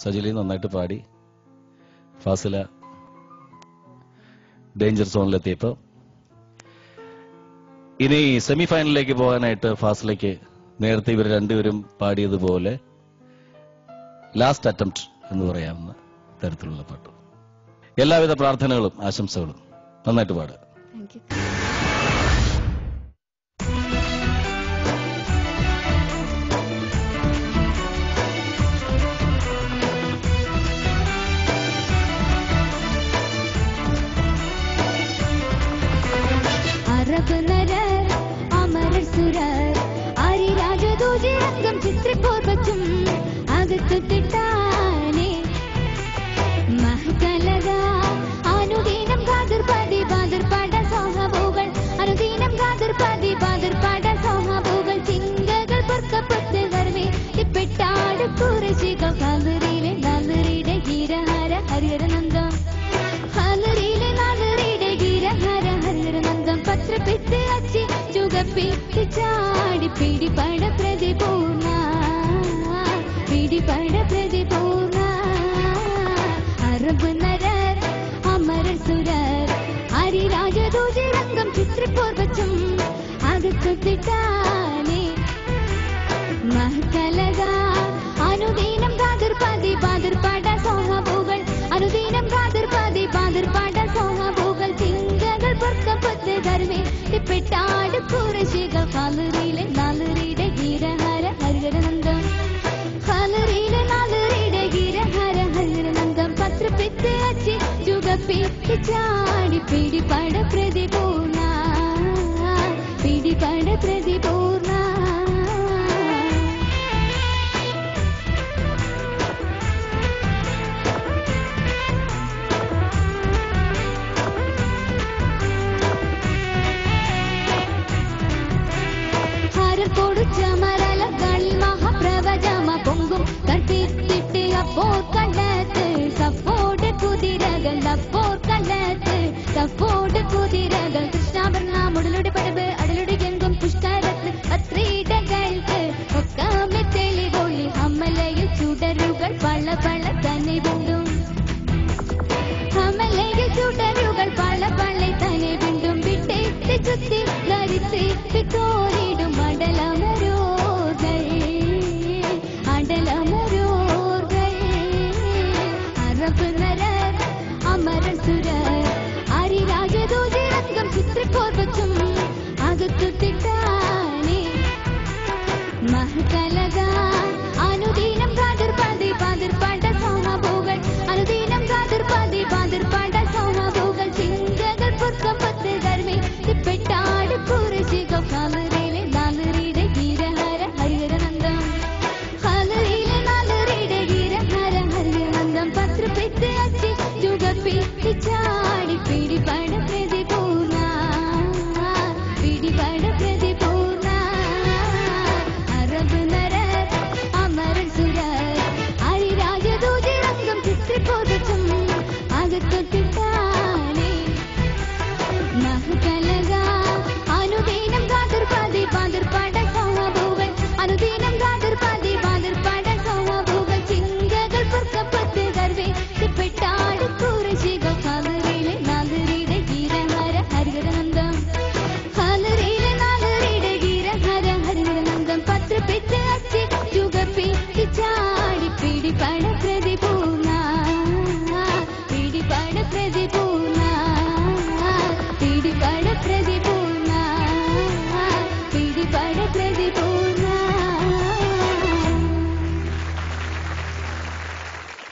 സജിലി നന്നായിട്ട് പാടി. ഫാസില ഡേഞ്ചർ സോണിലെത്തിയപ്പോ ഇനി സെമി ഫൈനലിലേക്ക് പോകാനായിട്ട് ഫാസിലയ്ക്ക് നേരത്തെ ഇവർ രണ്ടുപേരും പാടിയതുപോലെ ലാസ്റ്റ് അറ്റംപ്റ്റ് എന്ന് പറയാവുന്ന തരത്തിലുള്ള പാട്ട്. എല്ലാവിധ പ്രാർത്ഥനകളും ആശംസകളും. നന്നായിട്ട് പാടുക.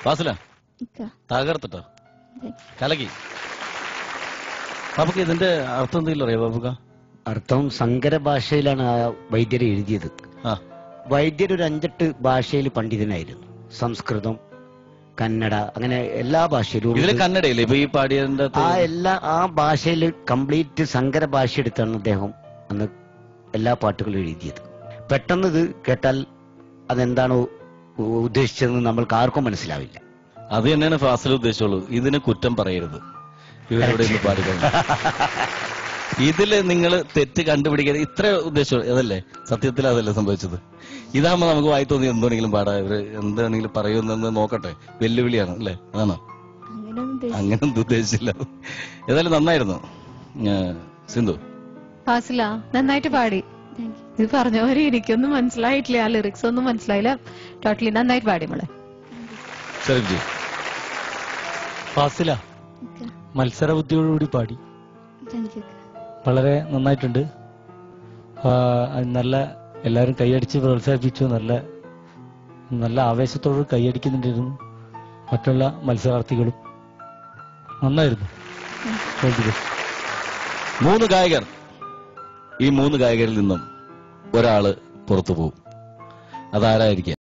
ഫാസില തകർത്തിട്ടോ, കലകി. ബാബുക്ക് ഇതിന്റെ അർത്ഥം എന്തെങ്കിലും അറിയാം? ബാബുക്ക അർത്ഥം സങ്കര ഭാഷയിലാണ് ആ വൈദ്യർ എഴുതിയത്. വൈദ്യർ ഒരു 5-8 ഭാഷയിൽ പണ്ഡിതനായിരുന്നു. സംസ്കൃതം, കന്നഡ, അങ്ങനെ എല്ലാ ഭാഷയിലും. ഇതില് കന്നഡയില്ലേ ഇപ്പൊ ഈ പാടിയതിന്റെ? ആ ഭാഷയിൽ കംപ്ലീറ്റ് സങ്കര ഭാഷ എടുത്താണ് അദ്ദേഹം അന്ന് എല്ലാ പാട്ടുകളും എഴുതിയത്. പെട്ടെന്ന് ഇത് കേട്ടാൽ അതെന്താണോ ഉദ്ദേശിച്ചതെന്ന് നമ്മൾക്ക് ആർക്കും മനസ്സിലാവില്ല. അത് തന്നെയാണ് ഫാസിൽ ഉദ്ദേശിച്ചുള്ളൂ. ഇതിന് കുറ്റം പറയരുത്, ഇവരോട് ഇന്ന് പാടിക്കഴിഞ്ഞു. ഇതില് നിങ്ങൾ തെറ്റ് കണ്ടുപിടിക്കരുത്, ഇത്ര ഉദ്ദേശം അതല്ലേ? സത്യത്തിൽ അതല്ലേ സംഭവിച്ചത്? ഇതാകുമ്പോ നമുക്ക് വായി തോന്നി എന്തുവേണമെങ്കിലും പാടാം, ഇവര് എന്താണെങ്കിലും പറയുമെന്ന് നോക്കട്ടെ. വെല്ലുവിളിയാണ് അല്ലേ? അതാണോ? അങ്ങനൊന്നും ഉദ്ദേശിച്ചില്ല. ഏതായാലും നന്നായിരുന്നു. സിന്ധു ഫാസില നന്നായിട്ട് പാടി. ഇത് പറഞ്ഞ പോലെ എനിക്കൊന്നും മനസ്സിലായിട്ടില്ല, ആ ലിറിക്സ് ഒന്നും മനസ്സിലായില്ല. ടോട്ടലി നന്നായിട്ട് പാടി മോളെ. ഷെരീഫ് ഫാസില മത്സര ബുദ്ധിയോടുകൂടി പാടി, വളരെ നന്നായിട്ടുണ്ട്. നല്ല എല്ലാവരും കൈയടിച്ച് പ്രോത്സാഹിപ്പിച്ചു. നല്ല നല്ല ആവേശത്തോട് കൈയടിക്കുന്നുണ്ടായിരുന്നു മറ്റുള്ള മത്സരാർത്ഥികളും. നന്നായിരുന്നു. 3 ഗായകർ. ഈ 3 ഗായകരിൽ നിന്നും ഒരാള് പുറത്തു പോകും. അതാരായിരിക്കാം?